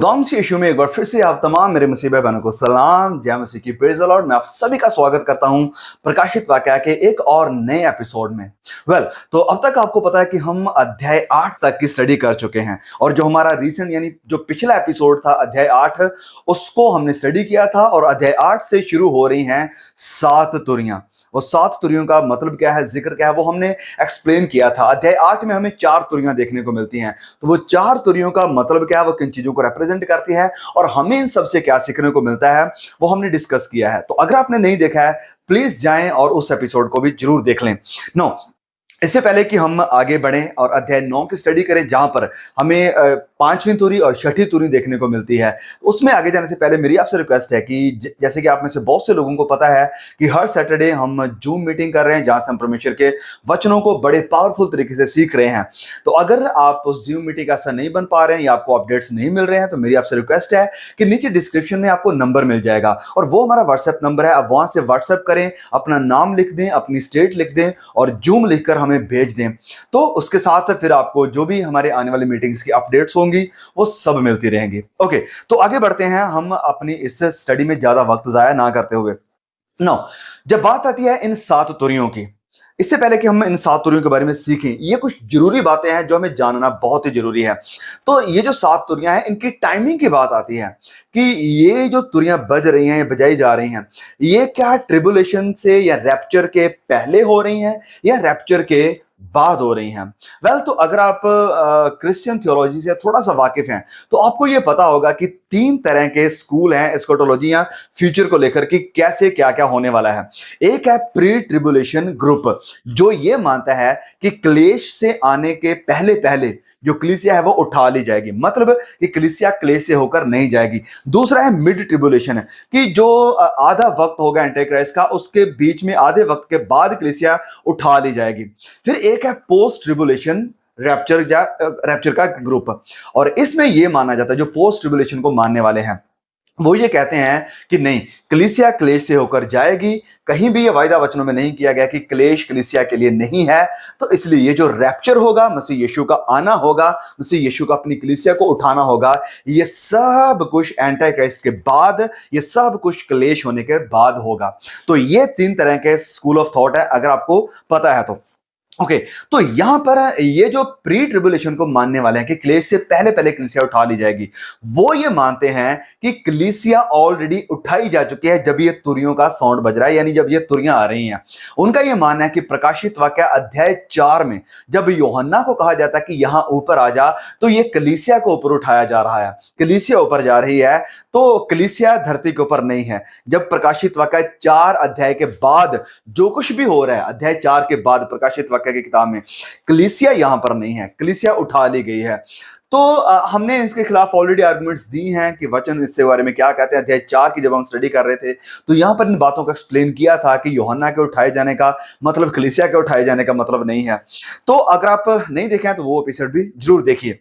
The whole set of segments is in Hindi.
खुदाम से यीशु में एक बार फिर से आप तमाम मेरे मुसीबे बहनों को सलाम, जय मसीह की, प्रेज़ द लॉर्ड। मैं आप सभी का स्वागत करता हूं प्रकाशित वाक्य के एक और नए एपिसोड में। तो अब तक आपको पता है कि हम अध्याय 8 तक की स्टडी कर चुके हैं और जो हमारा रीसेंट यानी जो पिछला एपिसोड था अध्याय 8, उसको हमने स्टडी किया था और अध्याय 8 से शुरू हो रही हैं 7 तुरियां। वो 7 तुरियों का मतलब क्या है, जिक्र क्या है, वो हमने एक्सप्लेन किया था। अध्याय 8 में हमें 4 तुरियां देखने को मिलती हैं। तो वो 4 तुरियों का मतलब क्या है, वो किन चीजों को रिप्रेजेंट करती है और हमें इन सबसे क्या सीखने को मिलता है, वो हमने डिस्कस किया है। तो अगर आपने नहीं देखा है, प्लीज जाएं और उस एपिसोड को भी जरूर देख लें। नो, इससे पहले कि हम आगे बढ़ें और अध्याय 9 की स्टडी करें, जहां पर हमें 5वीं तुरी और 6ठी तुरी देखने को मिलती है, उसमें आगे जाने से पहले मेरी आपसे रिक्वेस्ट है कि जैसे कि आप में से बहुत से लोगों को पता है कि हर सैटरडे हम जूम मीटिंग कर रहे हैं, जहां से हम परमेश्वर के वचनों को बड़े पावरफुल तरीके से सीख रहे हैं। तो अगर आप उस जूम मीटिंग का हिस्सा नहीं बन पा रहे हैं या आपको अपडेट्स नहीं मिल रहे हैं, तो मेरी आपसे रिक्वेस्ट है कि नीचे डिस्क्रिप्शन में आपको नंबर मिल जाएगा और वो हमारा व्हाट्सएप नंबर है। आप वहां से व्हाट्सएप करें, अपना नाम लिख दें, अपनी स्टेट लिख दें और जूम लिखकर हमें भेज दें। तो उसके साथ फिर आपको जो भी हमारे आने वाली मीटिंग्स की अपडेट्स होंगी वो सब मिलती रहेंगी। ओके, तो आगे बढ़ते हैं हम अपनी इस स्टडी में, ज्यादा वक्त जाया ना करते हुए। नो, जब बात आती है इन 7 तुरियों की, इससे पहले कि हम इन 7 तुरियों के बारे में सीखें, ये कुछ जरूरी बातें हैं जो हमें जानना बहुत ही जरूरी है। तो ये जो 7 तुरियां हैं, इनकी टाइमिंग की बात आती है कि ये जो तुरियां बज रही हैं या बजाई जा रही हैं, ये क्या ट्रिबुलेशन से या रैप्चर के पहले हो रही हैं या रैप्चर के बाद हो रही हैं। तो अगर आप क्रिश्चियन थियोलॉजी से थोड़ा सा वाकिफ हैं, तो आपको ये पता होगा कि 3 तरह के स्कूल हैं एस्कटोलॉजी या फ्यूचर को लेकर कि कैसे क्या क्या होने वाला है। एक है प्री ट्रिबुलेशन ग्रुप, जो ये मानता है कि क्लेश से आने के पहले पहले जो कलीसिया है वो उठा ली जाएगी, मतलब कि कलीसिया क्लेश से होकर नहीं जाएगी। दूसरा है मिड ट्रिबुलेशन, है कि जो आधा वक्त होगा एंटीक्राइस्ट का, उसके बीच में आधे वक्त के बाद कलीसिया उठा ली जाएगी। फिर एक है पोस्ट ट्रिबुलेशन रैप्चर का ग्रुप, और इसमें यह माना जाता है, जो पोस्ट ट्रिबुलेशन को मानने वाले हैं वो ये कहते हैं कि नहीं, कलीसिया क्लेश से होकर जाएगी। कहीं भी ये वायदा वचनों में नहीं किया गया कि क्लेश कलीसिया के लिए नहीं है। तो इसलिए ये जो रैप्चर होगा, मसीह यीशु का आना होगा, मसीह यीशु का अपनी कलीसिया को उठाना होगा, ये सब कुछ एंटी क्राइस्ट के बाद, ये सब कुछ क्लेश होने के बाद होगा। तो ये 3 तरह के स्कूल ऑफ थॉट है, अगर आपको पता है तो। ओके, तो यहां पर ये जो प्री ट्रिबुलेशन को मानने वाले हैं कि क्लेश से पहले पहले कलीसिया उठा ली जाएगी, वो ये मानते हैं कि कलीसिया ऑलरेडी उठाई जा चुकी है जब ये तुरियों का साउंड बज रहा है, यानी जब ये तुरियां आ रही हैं। उनका ये मानना है कि प्रकाशित वाक्य अध्याय 4 में जब यूहन्ना को कहा जाता है कि यहां ऊपर आ जा, तो ये कलीसिया को ऊपर उठाया जा रहा है, कलीसिया ऊपर जा रही है, तो कलीसिया धरती के ऊपर नहीं है। जब प्रकाशित वाक्य 4 अध्याय के बाद जो कुछ भी हो रहा है, अध्याय 4 के बाद प्रकाशित वाक्य की किताब में, कलीसिया यहां पर नहीं है, कलीसिया उठा ली गई है। तो हमने इसके खिलाफ ऑलरेडी आर्गुमेंट्स दी हैं कि वचन इसके बारे में क्या कहते हैं। अध्याय 4 की जब हम स्टडी कर रहे थे, तो यहां पर इन बातों को एक्सप्लेन किया था कि यूहन्ना के उठाए जाने का मतलब कलीसिया के उठाए जाने का मतलब नहीं है। तो अगर आप नहीं देखे हैं तो वो एपिसोड भी जरूर देखिए।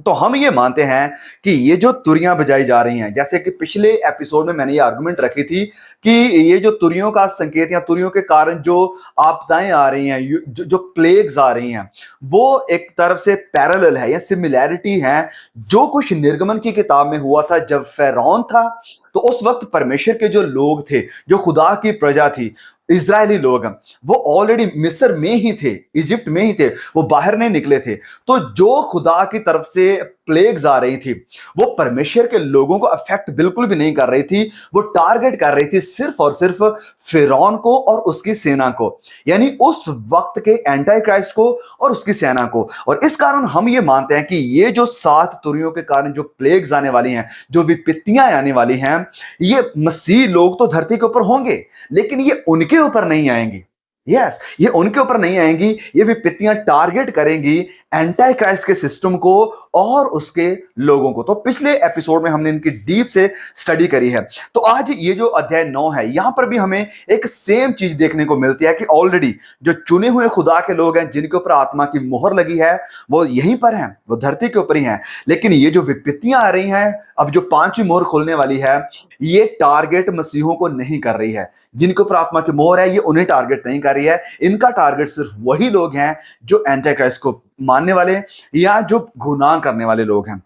तो हम ये मानते हैं कि ये जो तुरियां बजाई जा रही हैं, जैसे कि पिछले एपिसोड में मैंने ये आर्गुमेंट रखी थी कि ये जो तुरियों का संकेत या तुरियों के कारण जो आपदाएं आ रही हैं, जो प्लेग्स आ रही हैं, वो एक तरफ से पैरेलल है या सिमिलैरिटी है जो कुछ निर्गमन की किताब में हुआ था। जब फिरौन था, तो उस वक्त परमेश्वर के जो लोग थे, जो खुदा की प्रजा थी, इजरायली लोग, वो ऑलरेडी मिस्र में ही थे, इजिप्ट में ही थे, वो बाहर नहीं निकले थे। तो जो खुदा की तरफ से प्लेग्स आ रही थी, वो परमेश्वर के लोगों को अफेक्ट बिल्कुल भी नहीं कर रही थी। वो टारगेट कर रही थी सिर्फ और सिर्फ फिरौन को और उसकी सेना को, यानी उस वक्त के एंटी क्राइस्ट को और उसकी सेना को। और इस कारण हम ये मानते हैं कि ये जो 7 तुरियों के कारण जो प्लेग्स आने वाली हैं, जो विपत्तियां आने वाली हैं, ये मसीह लोग तो धरती के ऊपर होंगे, लेकिन ये उनके ऊपर नहीं आएंगी। यस, ये उनके ऊपर नहीं आएंगी, ये विपत्तियां टारगेट करेंगी एंटी क्राइस्ट के सिस्टम को और उसके लोगों को। तो पिछले एपिसोड में हमने इनकी डीप से स्टडी करी है। तो आज ये जो अध्याय 9 है, यहां पर भी हमें एक सेम चीज देखने को मिलती है कि ऑलरेडी जो चुने हुए खुदा के लोग हैं, जिनके ऊपर आत्मा की मोहर लगी है, वो यहीं पर हैं, वो धरती के ऊपर ही हैं। लेकिन ये जो विपत्तियां आ रही हैं, अब जो 5वीं मोहर खोलने वाली है, ये टारगेट मसीहों को नहीं कर रही है। जिनके ऊपर आत्मा की मोहर है, ये उन्हें टारगेट नहीं कर रही है। इनका टारगेट सिर्फ वही लोग हैं जो एंटी क्राइस्ट को मानने वाले या जो गुनाह करने वाले लोग हैं।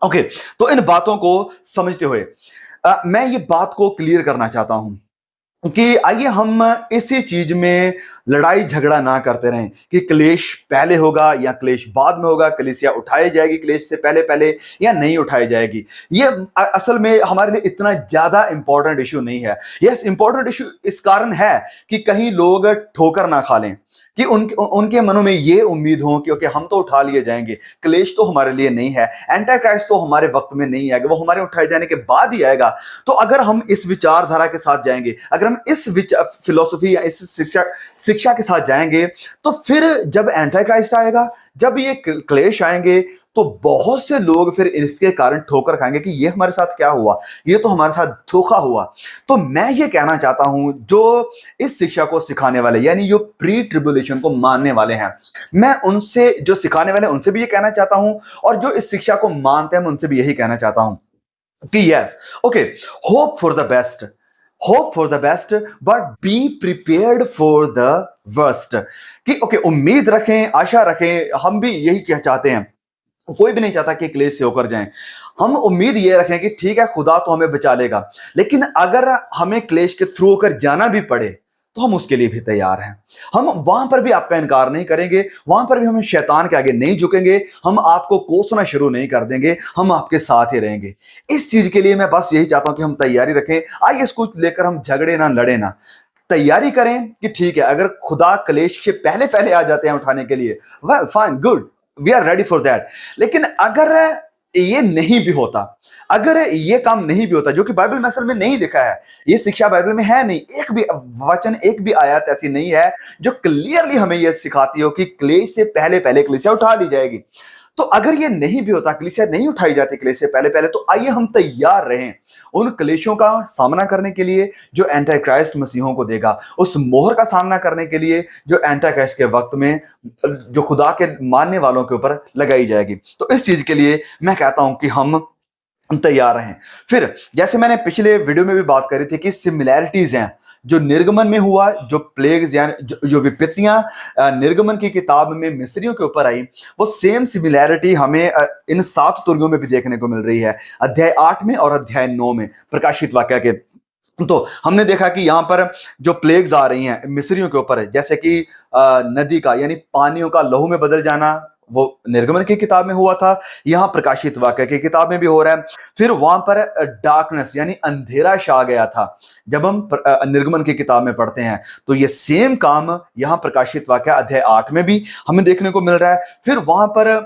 ओके, तो इन बातों को समझते हुए मैं ये बात को क्लियर करना चाहता हूं कि आइए हम इसी चीज में लड़ाई झगड़ा ना करते रहें कि क्लेश पहले होगा या क्लेश बाद में होगा, कलीसिया उठाई जाएगी क्लेश से पहले पहले या नहीं उठाई जाएगी। ये असल में हमारे लिए इतना ज्यादा इंपॉर्टेंट इशू नहीं है। यस, इंपॉर्टेंट इशू इस कारण है कि कहीं लोग ठोकर ना खा लें, कि उनके मनों में ये उम्मीद हो कि ओके हम तो उठा लिए जाएंगे, क्लेश तो हमारे लिए नहीं है, एंटी क्राइस्ट तो हमारे वक्त में नहीं आएगा, वो हमारे उठाए जाने के बाद ही आएगा। तो अगर हम इस विचारधारा के साथ जाएंगे, अगर हम इस फिलोसफी या इस शिक्षा शिक्षा के साथ जाएंगे, तो फिर जब एंटी क्राइस्ट आएगा, जब ये क्लेश आएंगे, तो बहुत से लोग फिर इसके कारण ठोकर खाएंगे कि ये हमारे साथ क्या हुआ, ये तो हमारे साथ धोखा हुआ। तो मैं ये कहना चाहता हूं, जो इस शिक्षा को सिखाने वाले यानी जो प्री ट्रिबुलेशन को मानने वाले हैं, मैं उनसे, जो सिखाने वाले उनसे भी ये कहना चाहता हूं, और जो इस शिक्षा को मानते हैं मैं उनसे भी यही कहना चाहता हूं कि yes, okay, hope for the best, hope for the best but be prepared for the worst. कि ओके, उम्मीद रखें, आशा रखें, हम भी यही क्या चाहते हैं, कोई भी नहीं चाहता कि क्लेश से होकर जाएं। हम उम्मीद ये रखें कि ठीक है, खुदा तो हमें बचा लेगा, लेकिन अगर हमें क्लेश के थ्रू होकर जाना भी पड़े तो हम उसके लिए भी तैयार हैं। हम वहां पर भी आपका इनकार नहीं करेंगे, वहां पर भी हम शैतान के आगे नहीं झुकेंगे, हम आपको कोसना शुरू नहीं कर देंगे, हम आपके साथ ही रहेंगे। इस चीज के लिए मैं बस यही चाहता हूं कि हम तैयारी रखें। आइए इसको लेकर हम झगड़े ना, लड़े ना, तैयारी करें कि ठीक है, अगर खुदा क्लेश से पहले पहले आ जाते हैं उठाने के लिए, well fine, good, we are ready for that. लेकिन अगर ये नहीं भी होता, अगर ये काम नहीं भी होता, जो कि बाइबल में असल में नहीं लिखा है, ये शिक्षा बाइबल में है नहीं, एक भी वचन, एक भी आयत ऐसी नहीं है जो क्लियरली हमें यह सिखाती हो कि क्लेश से पहले पहले कलीसिया उठा ली जाएगी। तो अगर ये नहीं भी होता, कलीसिया नहीं उठाई जाती क्लेश से पहले पहले, तो आइए हम तैयार रहें उन क्लेशों का सामना करने के लिए जो एंटी क्राइस्ट मसीहों को देगा, उस मोहर का सामना करने के लिए जो एंटी क्राइस्ट के वक्त में जो खुदा के मानने वालों के ऊपर लगाई जाएगी। तो इस चीज के लिए मैं कहता हूं कि हम तैयार रहें। फिर जैसे मैंने पिछले वीडियो में भी बात करी थी कि सिमिलैरिटीज हैं जो निर्गमन में हुआ, जो प्लेग्स यानी जो विपत्तियां निर्गमन की किताब में मिस्रियों के ऊपर आई, वो सेम सिमिलैरिटी हमें इन 7 तुर्यों में भी देखने को मिल रही है, अध्याय 8 में और अध्याय 9 में प्रकाशित वाक्य के। तो हमने देखा कि यहां पर जो प्लेग्स आ रही हैं मिस्रियों के ऊपर, जैसे कि नदी का यानी पानियों का लहू में बदल जाना, वो निर्गमन की किताब में हुआ था, यहां प्रकाशित वाक्य की किताब में भी हो रहा है। फिर वहां पर डार्कनेस यानी अंधेरा छा गया था, जब हम निर्गमन की किताब में पढ़ते हैं, तो ये सेम काम यहां प्रकाशित वाक्य अध्याय 8 में भी हमें देखने को मिल रहा है। फिर वहां पर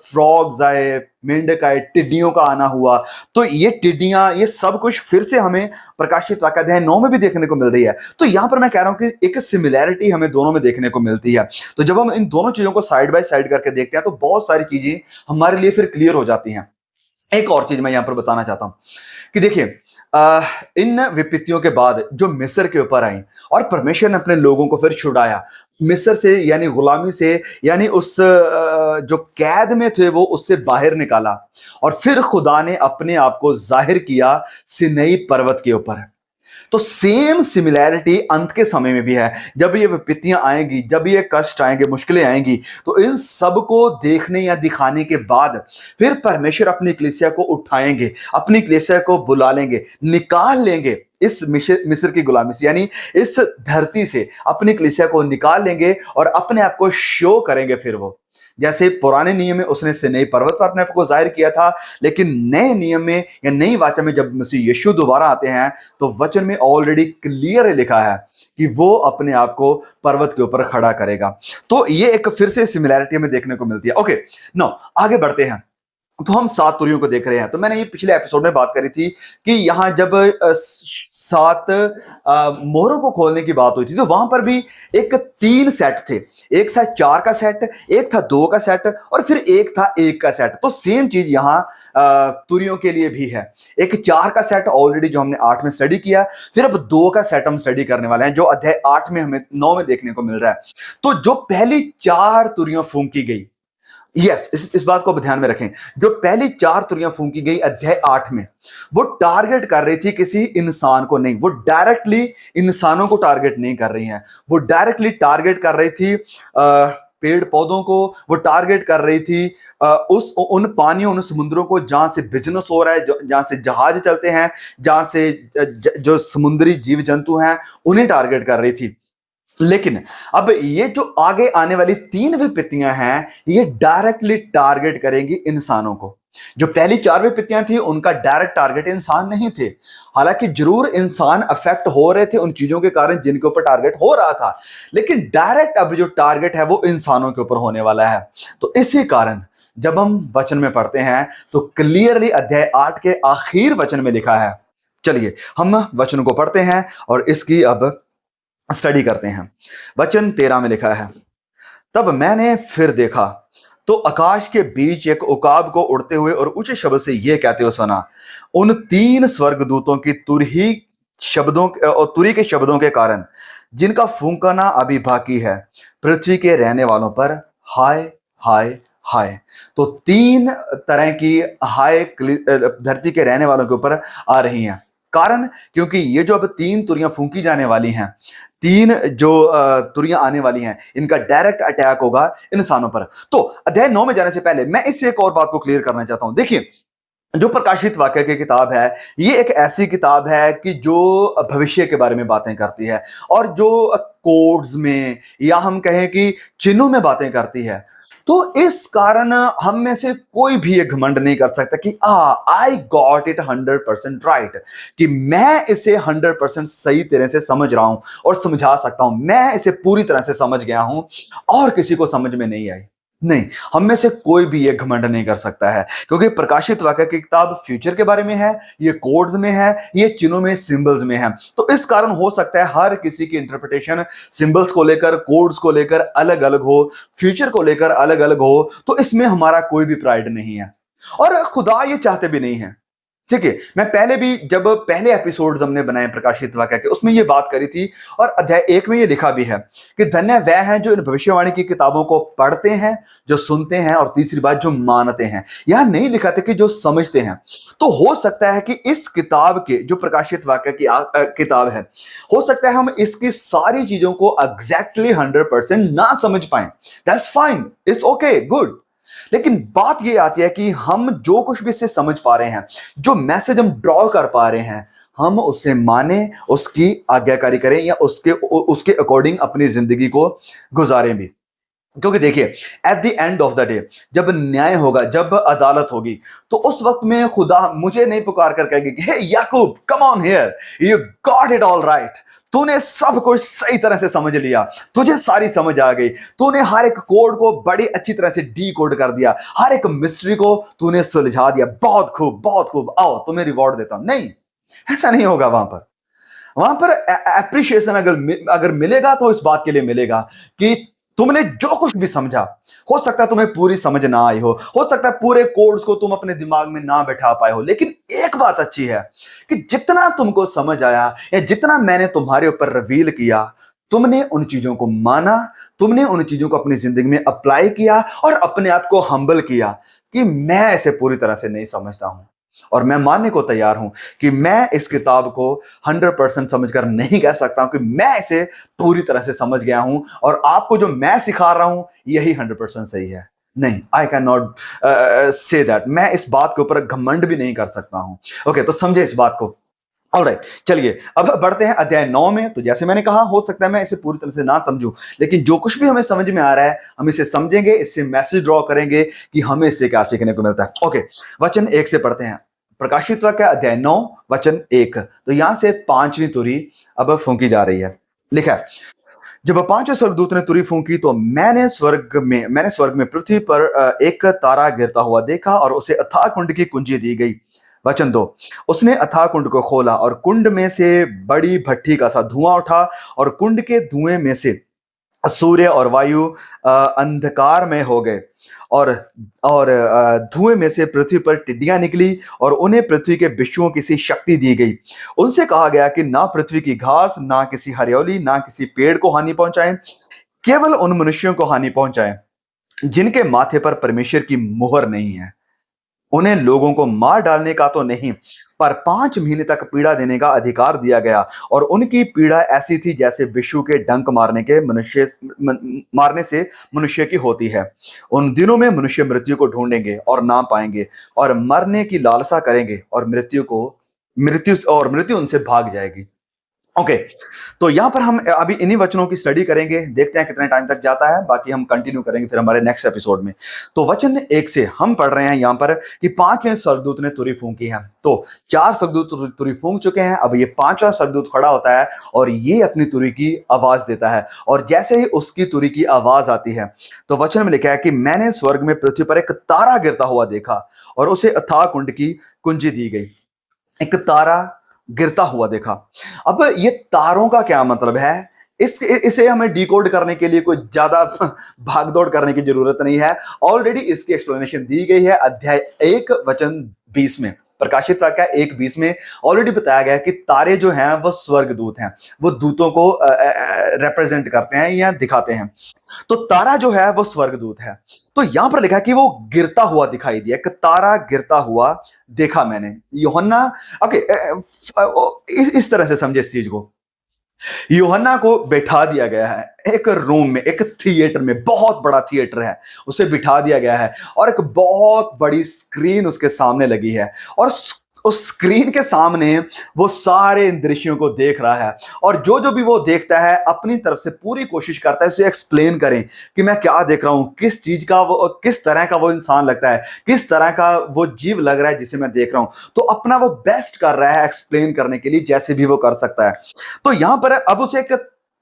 फ्रॉग्स आए, मेंढक आए, टिड्डियों का आना हुआ, तो ये टिड्डियां, ये सब कुछ फिर से हमें प्रकाशित वाक्य अध्याय 9 में भी देखने को मिल रही है। तो यहां पर मैं कह रहा हूं कि एक सिमिलैरिटी हमें दोनों में देखने को मिलती है। तो जब हम इन दोनों चीजों को साइड बाय साइड करके देखते हैं तो बहुत सारी चीजें हमारे लिए फिर क्लियर हो जाती हैं। एक और चीज मैं यहां पर बताना चाहता हूं कि देखिए, इन विपत्तियों के बाद जो मिस्र के ऊपर आई और परमेश्वर ने अपने लोगों को फिर छुड़ाया मिस्र से, यानी गुलामी से, यानी उस जो कैद में थे वो उससे बाहर निकाला, और फिर खुदा ने अपने आप को जाहिर किया सिनई पर्वत के ऊपर। तो सेम सिमिलैरिटी अंत के समय में भी है। जब ये विपत्तियां आएंगी, जब ये कष्ट आएंगे, मुश्किलें आएंगी, तो इन सब को देखने या दिखाने के बाद फिर परमेश्वर अपनी कलीसिया को उठाएंगे, अपनी कलीसिया को बुला लेंगे, निकाल लेंगे इस मिस्र की गुलामी से, यानी इस धरती से अपनी कलीसिया को निकाल लेंगे और अपने आप को शो करेंगे। फिर वो जैसे पुराने नियम में उसने सिनै पर्वत पर अपने आप को जाहिर किया था, लेकिन नए नियम में या नई वाचा में जब मसीह यीशु दोबारा आते हैं तो वचन में ऑलरेडी क्लियर लिखा है कि वो अपने आप को पर्वत के ऊपर खड़ा करेगा। तो ये एक फिर से सिमिलैरिटी हमें देखने को मिलती है। ओके, नो आगे बढ़ते हैं। तो हम 7 तुरियों को देख रहे हैं। तो मैंने ये पिछले एपिसोड में बात करी थी कि यहां जब 7 मोहरों को खोलने की बात हुई थी, तो वहां पर भी एक 3 सेट थे। एक था 4 का सेट, एक था 2 का सेट, और फिर एक था 1 का सेट। तो सेम चीज यहां तुरियों के लिए भी है। एक 4 का सेट ऑलरेडी जो हमने 8 में स्टडी किया, फिर अब 2 का सेट हम स्टडी करने वाले हैं जो अध्याय 8 में हमें 9 में देखने को मिल रहा है। तो जो पहली 4 तुरियां फूंकी गई, यस, इस बात को ध्यान में रखें, जो पहली 4 तुरियां फूंकी गई अध्याय 8 में, वो टारगेट कर रही थी किसी इंसान को नहीं, वो डायरेक्टली इंसानों को टारगेट नहीं कर रही हैं, वो डायरेक्टली टारगेट कर रही थी पेड़ पौधों को वो टारगेट कर रही थी, उस उन पानियों, उन समुद्रों को जहां से बिजनेस हो रहा है, जहां से जहाज चलते हैं, जहां से जो समुद्री जीव जंतु हैं उन्हें टारगेट कर रही थी। लेकिन अब ये जो आगे आने वाली 3 विपत्तियां हैं, ये डायरेक्टली टारगेट करेंगी इंसानों को। जो पहली 4 विपत्तियां थी उनका डायरेक्ट टारगेट इंसान नहीं थे। हालांकि जरूर इंसान अफेक्ट हो रहे थे उन चीजों के कारण जिनके ऊपर टारगेट हो रहा था, लेकिन डायरेक्ट अब जो टारगेट है वो इंसानों के ऊपर होने वाला है। तो इसी कारण जब हम वचन में पढ़ते हैं तो क्लियरली अध्याय 8 के आखिर वचन में लिखा है। चलिए हम वचन को पढ़ते हैं और इसकी अब स्टडी करते हैं। वचन 13 में लिखा है, तब मैंने फिर देखा तो आकाश के बीच एक उकाब को उड़ते हुए और ऊंचे शब्द से यह कहते हुए सुना, उन 3 स्वर्गदूतों की तुरी के शब्दों के कारण जिनका फूंकना अभी बाकी है, पृथ्वी के रहने वालों पर हाय हाय हाय। तो 3 तरह की हाय धरती के रहने वालों के ऊपर आ रही हैं। कारण क्योंकि ये जो अब 3 तुरियां फूंकी जाने वाली हैं, 3 जो तुरियां आने वाली हैं, इनका डायरेक्ट अटैक होगा इंसानों पर। तो अध्याय 9 में जाने से पहले मैं इससे एक और बात को क्लियर करना चाहता हूं। देखिए, जो प्रकाशित वाक्य की किताब है, ये एक ऐसी किताब है कि जो भविष्य के बारे में बातें करती है और जो कोड्स में या हम कहें कि चिन्हों में बातें करती है। तो इस कारण हम में से कोई भी ये घमंड नहीं कर सकता कि आई गॉट इट 100% राइट, कि मैं इसे 100% सही तरह से समझ रहा हूं और समझा सकता हूं, मैं इसे पूरी तरह से समझ गया हूं और किसी को समझ में नहीं आई। नहीं, हम में से कोई भी ये घमंड नहीं कर सकता है, क्योंकि प्रकाशित वाक्य की किताब फ्यूचर के बारे में है, ये कोड्स में है, ये चिन्हों में, सिंबल्स में है। तो इस कारण हो सकता है हर किसी की इंटरप्रिटेशन सिंबल्स को लेकर, कोड्स को लेकर अलग अलग हो, फ्यूचर को लेकर अलग अलग हो। तो इसमें हमारा कोई भी प्राइड नहीं है और खुदा ये चाहते भी नहीं है। ठीक है, मैं पहले भी जब पहले एपिसोड्स हमने बनाए प्रकाशित वाक्य के, उसमें ये बात करी थी और अध्याय 1 में ये लिखा भी है कि धन्य वह हैं जो इन भविष्यवाणी की किताबों को पढ़ते हैं, जो सुनते हैं और तीसरी बात जो मानते हैं। यहां नहीं लिखा था कि जो समझते हैं। तो हो सकता है कि इस किताब के जो प्रकाशित वाक्य की किताब है, हो सकता है हम इसकी सारी चीजों को एग्जैक्टली 100% ना समझ पाए। That's fine, it's okay, good. लेकिन बात यह आती है कि हम जो कुछ भी इससे समझ पा रहे हैं, जो मैसेज हम ड्रॉ कर पा रहे हैं, हम उसे माने, उसकी आज्ञाकारी करें या उसके अकॉर्डिंग अपनी जिंदगी को गुजारें भी। क्योंकि देखिए, at the end of the day जब न्याय होगा, जब अदालत होगी, तो उस वक्त में खुदा मुझे नहीं पुकार कर कहेगी कि हे Yakub, come on here, you got it all right, तूने सब कुछ सही तरह से समझ लिया, तुझे सारी समझ आ गई, तूने हर एक कोड को बड़ी अच्छी तरह से डी कोड कर दिया, हर एक मिस्ट्री को तूने सुलझा दिया, बहुत खूब बहुत खूब, आओ तुम्हें रिवॉर्ड देता हूं। नहीं, ऐसा नहीं होगा। वहां पर एप्रिशिएशन अगर मिलेगा तो इस बात के लिए मिलेगा कि तुमने जो कुछ भी समझा, हो सकता है तुम्हें पूरी समझ ना आई हो सकता है पूरे कोड्स को तुम अपने दिमाग में ना बैठा पाए हो, लेकिन एक बात अच्छी है कि जितना तुमको समझ आया या जितना मैंने तुम्हारे ऊपर रिवील किया, तुमने उन चीजों को माना, तुमने उन चीजों को अपनी जिंदगी में अप्लाई किया और अपने आप को हम्बल किया कि मैं इसे पूरी तरह से नहीं समझता हूं और मैं मानने को तैयार हूं कि मैं इस किताब को 100% समझकर नहीं कह सकता हूं कि मैं इसे पूरी तरह से समझ गया हूं और आपको जो मैं सिखा रहा हूं यही 100% सही है। नहीं, I can not say that. मैं इस बात के ऊपर घमंड भी नहीं कर सकता हूं। ओके, तो समझे इस बात को। ऑलराइट, चलिए अब बढ़ते हैं अध्याय 9 में। तो जैसे मैंने कहा, हो सकता है मैं इसे पूरी तरह से ना समझूं, लेकिन जो कुछ भी हमें समझ में आ रहा है हम इसे समझेंगे, इससे मैसेज ड्रॉ करेंगे कि हमें इससे क्या सीखने को मिलता है। ओके, वचन 1 से पढ़ते हैं। प्रकाशित वाक्य अध्याय 9 वचन 1। तो यहां से 5वीं तुरी अब फूंकी जा रही है। लिखा है, जब 5वें स्वर्गदूत ने तुरी फूंकी तो मैंने स्वर्ग में पृथ्वी पर एक तारा गिरता हुआ देखा और उसे अथाह कुंड की कुंजी दी गई। वचन 2, उसने अथाह कुंड को खोला और कुंड में से बड़ी भट्ठी का सा धुआं उठा और कुंड के धुएं में से सूर्य और वायु अंधकार में हो गए और धुएं में से पृथ्वी पर टिड्डियां निकली और उन्हें पृथ्वी के विषुओं की सी शक्ति दी गई। उनसे कहा गया कि ना पृथ्वी की घास, ना किसी हरियाली, ना किसी पेड़ को हानि पहुंचाएं, केवल उन मनुष्यों को हानि पहुंचाएं जिनके माथे पर परमेश्वर की मुहर नहीं है। उन्हें लोगों को मार डालने का तो नहीं, पर 5 महीने तक पीड़ा देने का अधिकार दिया गया। और उनकी पीड़ा ऐसी थी जैसे विषु के डंक मारने से मनुष्य की होती है। उन दिनों में मनुष्य मृत्यु को ढूंढेंगे और ना पाएंगे, और मरने की लालसा करेंगे, और मृत्यु उनसे भाग जाएगी। ओके, तो यहां पर हम अभी इन्हीं वचनों की स्टडी करेंगे, देखते हैं कितने टाइम तक जाता है, बाकी हम कंटिन्यू करेंगे फिर हमारे नेक्स्ट एपिसोड में। तो वचन 1 से हम पढ़ रहे हैं यहां पर कि 5वें स्वर्गदूत ने तुरी फूंकी है। तो 4 स्वर्गदूत तुरी फूंक चुके हैं, अब ये 5वां स्वर्गदूत खड़ा होता है और ये अपनी तुरी की आवाज देता है। और जैसे ही उसकी तुरी की आवाज आती है, तो वचन में लिखा है कि मैंने स्वर्ग में पृथ्वी पर एक तारा गिरता हुआ देखा, और उसे अथाह कुंड की कुंजी दी गई। एक तारा गिरता हुआ देखा। अब ये तारों का क्या मतलब है, इसे हमें डिकोड करने के लिए कोई ज्यादा भागदौड़ करने की जरूरत नहीं है। ऑलरेडी इसकी एक्सप्लेनेशन दी गई है अध्याय 1 वचन 20 में। प्रकाशित वाक्य 1:20 में ऑलरेडी बताया गया है कि तारे जो हैं वो स्वर्गदूत हैं, वो दूतों को रिप्रेजेंट करते हैं या दिखाते हैं। तो तारा जो है वो स्वर्गदूत है। तो यहां पर लिखा है कि वो गिरता हुआ दिखाई दिया, एक तारा गिरता हुआ देखा मैंने। यूहन्ना, ओके, इस तरह से समझे इस चीज को। यूहन्ना को बैठा दिया गया है एक रूम में, एक थिएटर में, बहुत बड़ा थिएटर है, उसे बिठा दिया गया है, और एक बहुत बड़ी स्क्रीन उसके सामने लगी है। और उस स्क्रीन के सामने वो सारे इन दृश्यों को देख रहा है, और जो जो भी वो देखता है अपनी तरफ से पूरी कोशिश करता है उसे एक्सप्लेन करें कि मैं क्या देख रहा हूं, किस चीज का वो, किस तरह का वो इंसान लगता है, किस तरह का वो जीव लग रहा है जिसे मैं देख रहा हूं। तो अपना वो बेस्ट कर रहा है एक्सप्लेन करने के लिए, जैसे भी वो कर सकता है। तो यहां पर अब उसे एक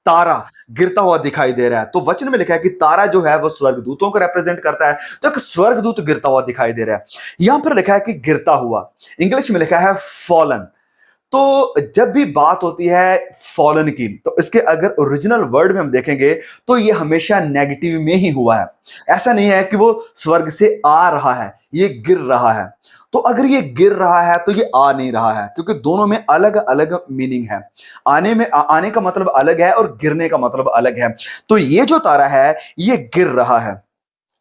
तारा गिरता हुआ दिखाई दे रहा है। तो वचन में लिखा है कि तारा जो है वो स्वर्गदूतों को रिप्रेजेंट करता है, तो एक स्वर्गदूत गिरता हुआ दिखाई दे रहा है। यहां पर लिखा है कि गिरता हुआ, इंग्लिश में लिखा है फॉलन। तो जब भी बात होती है फॉलन की, तो इसके अगर ओरिजिनल वर्ड में हम देखेंगे तो ये हमेशा नेगेटिव में ही हुआ है। ऐसा नहीं है कि वो स्वर्ग से आ रहा है, ये गिर रहा है। तो अगर ये गिर रहा है तो ये आ नहीं रहा है, क्योंकि दोनों में अलग अलग मीनिंग है। आने का मतलब अलग है और गिरने का मतलब अलग है। तो ये जो तारा है ये गिर रहा है,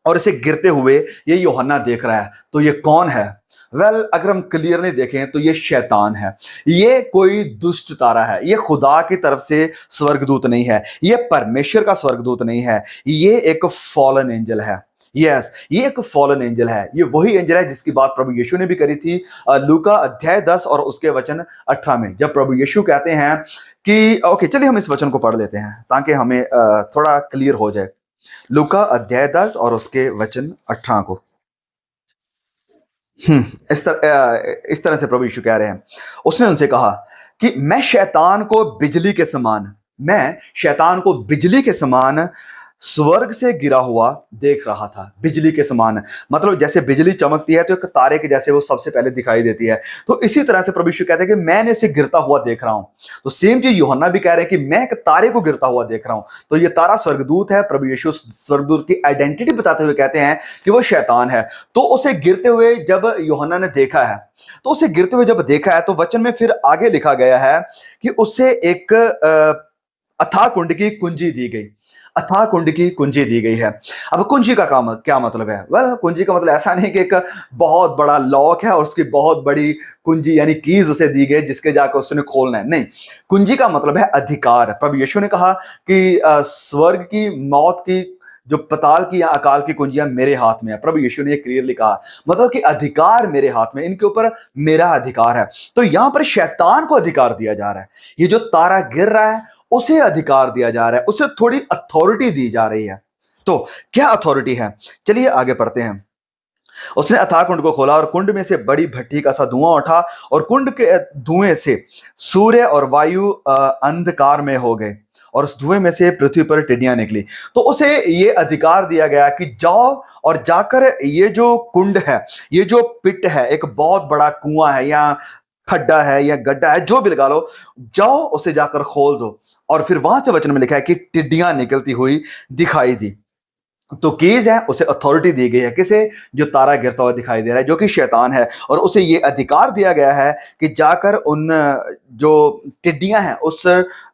और इसे गिरते हुए ये यूहन्ना देख रहा है। तो ये कौन है? अगर हम क्लियरली देखें तो ये शैतान है। ये कोई दुष्ट तारा है, ये खुदा की तरफ से स्वर्गदूत नहीं है, ये परमेश्वर का स्वर्गदूत नहीं है, ये एक फॉलन एंजल है। यस, ये एक फॉलन एंजल है। ये वही एंजल है जिसकी बात प्रभु यीशु ने भी करी थी लूका अध्याय 10 और उसके वचन 18 में, जब प्रभु यीशु कहते हैं कि ओके, चलिए हम इस वचन को पढ़ लेते हैं ताकि हमें थोड़ा क्लियर हो जाए। लूका अध्याय 10 और उसके वचन 18 को। इस तरह से प्रभु यीशु कह रहे हैं, उसने उनसे कहा कि मैं शैतान को बिजली के समान स्वर्ग से गिरा हुआ देख रहा था। बिजली के समान मतलब जैसे बिजली चमकती है तो एक तारे के जैसे वो सबसे पहले दिखाई देती है। तो इसी तरह से प्रभु यीशु कहते हैं कि मैंने उसे गिरता हुआ देख रहा हूं। तो सेम चीज यूहन्ना भी कह रहे हैं कि मैं एक तारे को गिरता हुआ देख रहा हूं। तो ये तारा स्वर्गदूत है। प्रभु यीशु स्वर्गदूत की आइडेंटिटी बताते हुए कहते हैं कि वो शैतान है। तो उसे गिरते हुए जब यूहन्ना ने देखा है, तो उसे गिरते हुए जब देखा है, तो वचन में फिर आगे लिखा गया है कि उसे एक अथाह कुंड की कुंजी दी गई। अथाह कुंड की कुंजी दी गई है। अब कुंजी का क्या मतलब है? कुंजी का मतलब ऐसा नहीं कि एक बहुत बड़ा लॉक है और उसकी बहुत बड़ी कुंजी यानी कीज उसे दी गई जिसके जाकर उसने खोलना है, नहीं। कुंजी का मतलब है अधिकार। प्रभु यीशु ने कहा कि स्वर्ग की, मौत की, जो पताल की या अकाल की कुंजियां मेरे हाथ में है। प्रभु यीशु ने क्लियरली कहा, मतलब कि अधिकार मेरे हाथ में, इनके ऊपर मेरा अधिकार है। तो यहां पर शैतान को अधिकार दिया जा रहा है। ये जो तारा गिर रहा है उसे अधिकार दिया जा रहा है, उसे थोड़ी अथॉरिटी दी जा रही है। तो क्या अथॉरिटी है? चलिए आगे पढ़ते हैं। उसने अथाह कुंड को खोला और कुंड में से बड़ी भट्टी का सा धुआं उठा, और कुंड के धुएं से सूर्य और वायु अंधकार में हो गए, और उस धुएं में से पृथ्वी पर टिड्डियां निकली। तो उसे ये अधिकार दिया गया कि जाओ और जाकर ये जो कुंड है, ये जो पिट है, एक बहुत बड़ा कुआं है या खड्डा है या गड्ढा है, जो भी लगा लो, जाओ उसे जाकर खोल दो। और फिर वहां से वचन में लिखा है कि टिड्डियां निकलती हुई दिखाई दी। तो कीज है, उसे अथॉरिटी दी गई है। किसे? जो तारा गिरता हुआ दिखाई दे रहा है, जो कि शैतान है, और उसे ये अधिकार दिया गया है कि जाकर उन जो टिड्डियां हैं उस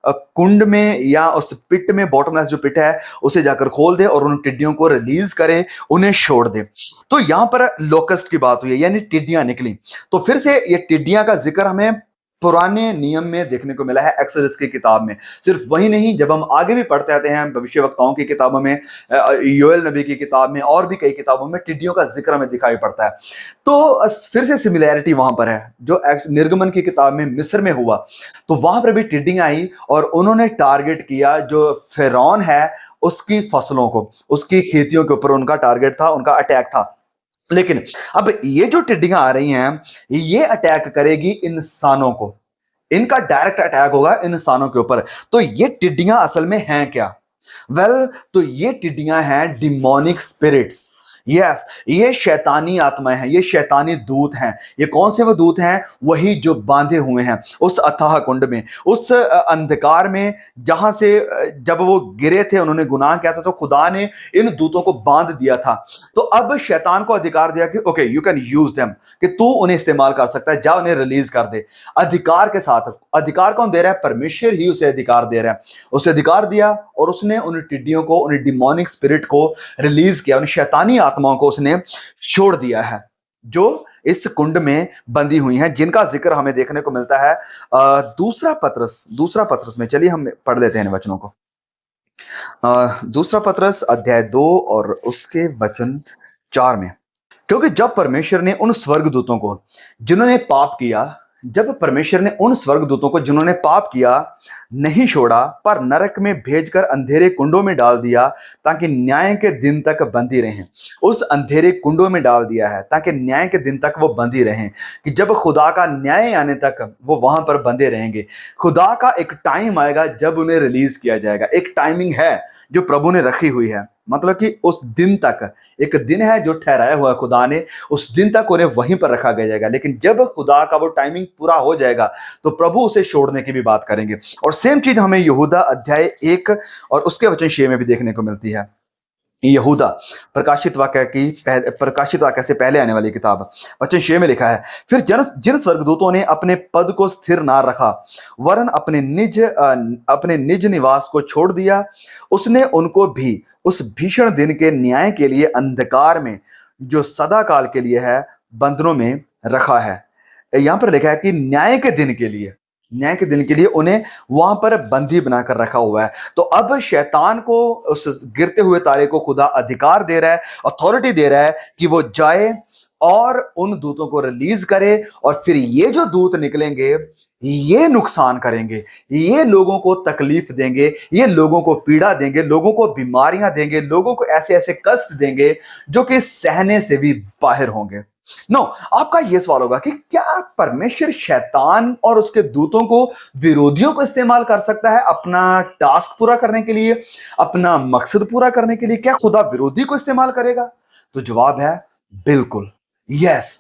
कुंड में या उस पिट में, बॉटमलेस जो पिट है, उसे जाकर खोल दे और उन टिड्डियों को रिलीज करे, उन्हें छोड़ दे। तो यहां पर लोकस्ट की बात हुई है, यानी टिड्डियां निकली। तो फिर से ये टिड्डियां का जिक्र हमें पुराने नियम में देखने को मिला है, एक्सोडस की किताब में। सिर्फ वही नहीं, जब हम आगे भी पढ़ते आते हैं भविष्यवक्ताओं की किताबों में, योएल नबी की किताब में और भी कई किताबों में टिड्डियों का जिक्र हमें दिखाई पड़ता है। तो फिर से सिमिलैरिटी वहां पर है, जो निर्गमन की किताब में मिस्र में हुआ, तो वहां पर भी टिड्डियां आई और उन्होंने टारगेट किया जो फिरौन है उसकी फसलों को, उसकी खेतियों के ऊपर उनका टारगेट था, उनका अटैक था। लेकिन अब ये जो टिड्डियां आ रही हैं, ये अटैक करेगी इंसानों को, इनका डायरेक्ट अटैक होगा इंसानों के ऊपर। तो ये टिड्डियां असल में हैं क्या? वेल, तो ये टिड्डियां हैं डिमोनिक स्पिरिट्स। यस, ये शैतानी आत्माएं हैं, ये शैतानी दूत हैं। ये कौन से वो दूत हैं? वही जो बांधे हुए हैं उस अथाह कुंड में, उस अंधकार में, जहां से जब वो गिरे थे, उन्होंने गुनाह किया था, तो खुदा ने इन दूतों को बांध दिया था। तो अब शैतान को अधिकार दिया कि okay, you can use them, कि तू उन्हें इस्तेमाल कर सकता है, जा उन्हें रिलीज कर दे। अधिकार के साथ। अधिकार कौन दे रहा है? परमेश्वर ही उसे अधिकार दे रहा है। उसे अधिकार दिया और उसने उन टिड्डियों को, उन डिमोनिक स्पिरिट को रिलीज किया, उन शैतानी आत्माओं को उसने छोड़ दिया है, जो इस कुंड में बंदी हुई हैं, जिनका जिक्र हमें देखने को मिलता है दूसरा पत्रस में। चलिए हम पढ़ लेते हैं इन वचनों को। दूसरा पत्रस अध्याय 2 और उसके वचन 4 में। क्योंकि जब परमेश्वर ने उन स्वर्गदूतों को जिन्होंने पाप किया, जब परमेश्वर ने उन स्वर्गदूतों को जिन्होंने पाप किया नहीं छोड़ा, पर नरक में भेजकर अंधेरे कुंडों में डाल दिया ताकि न्याय के दिन तक बंदी रहें। उस अंधेरे कुंडों में डाल दिया है ताकि न्याय के दिन तक वो बंदी रहें, कि जब खुदा का न्याय आने तक वो वहां पर बंधे रहेंगे। खुदा का एक टाइम आएगा जब उन्हें रिलीज किया जाएगा। एक टाइमिंग है जो प्रभु ने रखी हुई है, मतलब कि उस दिन तक, एक दिन है जो ठहराया हुआ है खुदा ने, उस दिन तक उन्हें वहीं पर रखा गया जाएगा। लेकिन जब खुदा का वो टाइमिंग पूरा हो जाएगा तो प्रभु उसे छोड़ने की भी बात करेंगे। और सेम चीज हमें यहूदा अध्याय 1 और उसके वचन 6 में भी देखने को मिलती है। यहूदा प्रकाशित वाक्य से पहले आने वाली किताब, वचन 6 में लिखा है, फिर जिन स्वर्गदूतों ने अपने पद को स्थिर ना रखा, वरन अपने निज निवास को छोड़ दिया, उसने उनको भी उस भीषण दिन के न्याय के लिए अंधकार में, जो सदा काल के लिए है, बंधनों में रखा है। यहां पर लिखा है कि न्याय के दिन के लिए उन्हें वहां पर बंदी बनाकर रखा हुआ है। तो अब शैतान को, उस गिरते हुए तारे को खुदा अधिकार दे रहा है, अथॉरिटी दे रहा है कि वो जाए और उन दूतों को रिलीज करे, और फिर ये जो दूत निकलेंगे ये नुकसान करेंगे, ये लोगों को तकलीफ देंगे, ये लोगों को पीड़ा देंगे, लोगों को बीमारियां देंगे, लोगों को ऐसे ऐसे कष्ट देंगे जो कि सहने से भी बाहर होंगे। नो, आपका यह सवाल होगा कि क्या परमेश्वर शैतान और उसके दूतों को, विरोधियों को इस्तेमाल कर सकता है अपना टास्क पूरा करने के लिए, अपना मकसद पूरा करने के लिए? क्या खुदा विरोधी को इस्तेमाल करेगा? तो जवाब है बिल्कुल, यस।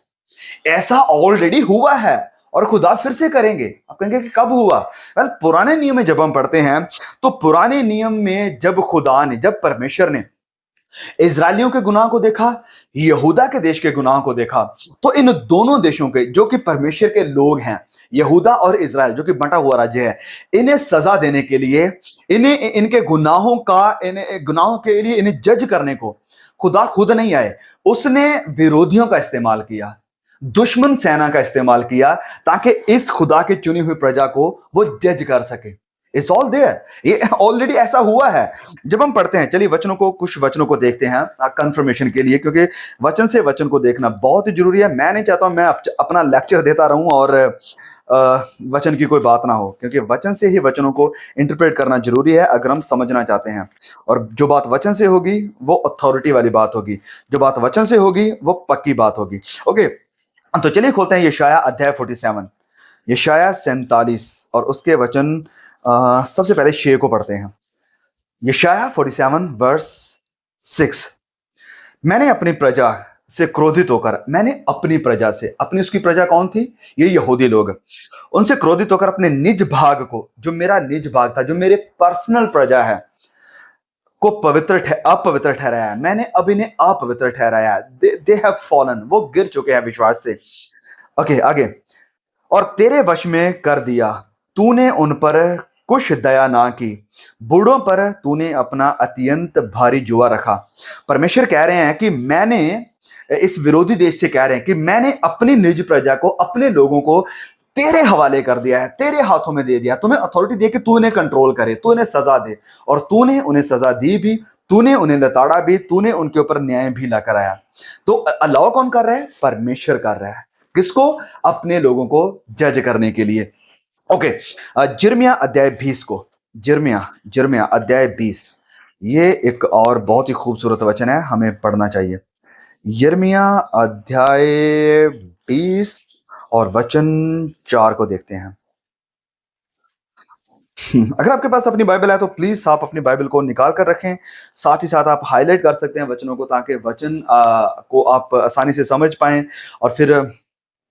ऐसा ऑलरेडी हुआ है और खुदा फिर से करेंगे। आप कहेंगे कि कब हुआ? वेल, पुराने नियम में जब हम पढ़ते हैं तो पुराने नियम में जब परमेश्वर ने इजरायलियों के गुनाह को देखा, यहूदा के देश के गुनाह को देखा, तो इन दोनों देशों के जो कि परमेश्वर के लोग हैं, यहूदा और इजराइल जो कि बंटा हुआ राज्य है, इन्हें सजा देने के लिए, इन्हें इनके गुनाहों के लिए इन्हें जज करने को खुदा खुद नहीं आए, उसने विरोधियों का इस्तेमाल किया, दुश्मन सेना का इस्तेमाल किया, ताकि इस खुदा की चुनी हुई प्रजा को वो जज कर सके। इट्स ऑल देयर, ये ऑलरेडी ऐसा हुआ है। जब हम पढ़ते हैं, चलिए कुछ वचनों को देखते हैं कंफर्मेशन के लिए, क्योंकि वचन से वचन को देखना बहुत ही जरूरी है। मैं नहीं चाहता हूं मैं अपना लेक्चर देता रहूं और वचन की कोई बात ना हो, क्योंकि वचन से ही वचनों को इंटरप्रेट करना जरूरी है अगर हम समझना चाहते हैं। और जो बात वचन से होगी वो अथॉरिटी वाली बात होगी, जो बात वचन से होगी वो पक्की बात होगी। ओके, तो चलिए खोलते हैं यशायाह अध्याय 47, यशायाह 47 और उसके वचन सबसे पहले 6 को पढ़ते हैं। यशायाह 47 वर्स 6। मैंने अपनी प्रजा से क्रोधित होकर, उसकी प्रजा कौन थी? ये यहूदी लोग। उनसे क्रोधित होकर अपने निज भाग को, जो मेरा निज भाग था, जो मेरे पर्सनल प्रजा है, को अपवित्र ठहराया है, मैंने अब इन्हें अपवित्र ठहराया है। दे हैव फॉलन, वो गिर चुके हैं विश्वास से। ओके आगे, और तेरे वश में कर दिया, तूने उन पर कुछ दया ना की, बूढ़ों पर तूने अपना अत्यंत भारी जुआ रखा। परमेश्वर कह रहे हैं कि मैंने, इस विरोधी देश से कह रहे हैं कि मैंने अपनी निज प्रजा को, अपने लोगों को तेरे हवाले कर दिया है, तेरे हाथों में दे दिया, तुम्हें अथॉरिटी दे कि तू इन्हें कंट्रोल करे, तू इन्हें सजा दे। और तूने उन्हें सजा दी भी, तूने उन्हें लताड़ा भी, तूने उनके ऊपर न्याय भी ला कराया। तो अलाउ कौन कर रहा है? परमेश्वर कर रहा है। किसको? अपने लोगों को जज करने के लिए। ओके, जिर्मिया अध्याय 20 को, जिर्मिया अध्याय 20, ये एक और बहुत ही खूबसूरत वचन है, हमें पढ़ना चाहिए। यिर्मयाह अध्याय 20 और वचन 4 को देखते हैं। अगर आपके पास अपनी बाइबल है तो प्लीज आप अपनी बाइबल को निकाल कर रखें, साथ ही साथ आप हाईलाइट कर सकते हैं वचनों को, ताकि वचन को आप आसानी से समझ पाएं और फिर